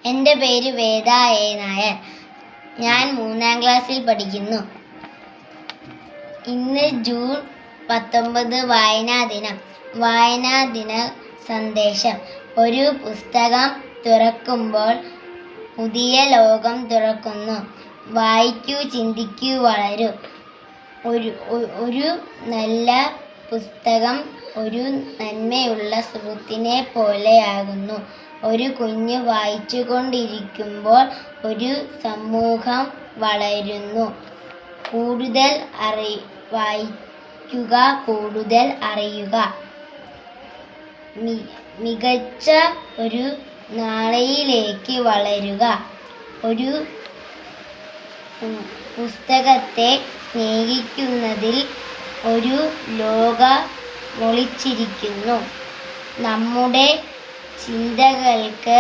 എൻ്റെ പേര് വേദ എ. നായർ. ഞാൻ 3-ാം ക്ലാസ്സിൽ പഠിക്കുന്നു. ഇന്ന് ജൂൺ 19 വായനാ ദിനം. വായനാ ദിന സന്ദേശം: ഒരു പുസ്തകം തുറക്കുമ്പോൾ പുതിയ ലോകം തുറക്കുന്നു. വായിക്കൂ, ചിന്തിക്കൂ, വളരൂ. ഒരു നല്ല പുസ്തകം ഒരു നന്മയുള്ള സുഹൃത്തിനെ പോലെയാകുന്നു. ഒരു കുഞ്ഞ് വായിച്ചുകൊണ്ടിരിക്കുമ്പോൾ ഒരു സമൂഹം വളരുന്നു. കൂടുതൽ വായിക്കുക, കൂടുതൽ അറിയുക. മികച്ച ഒരു നാളെയിലേക്ക് വളരുക. ഒരു പുസ്തകത്തെ സ്നേഹിക്കുന്നതിൽ ഒരു ലോകം ഒളിച്ചിരിക്കുന്നു. നമ്മുടെ ചിന്തകൾക്ക്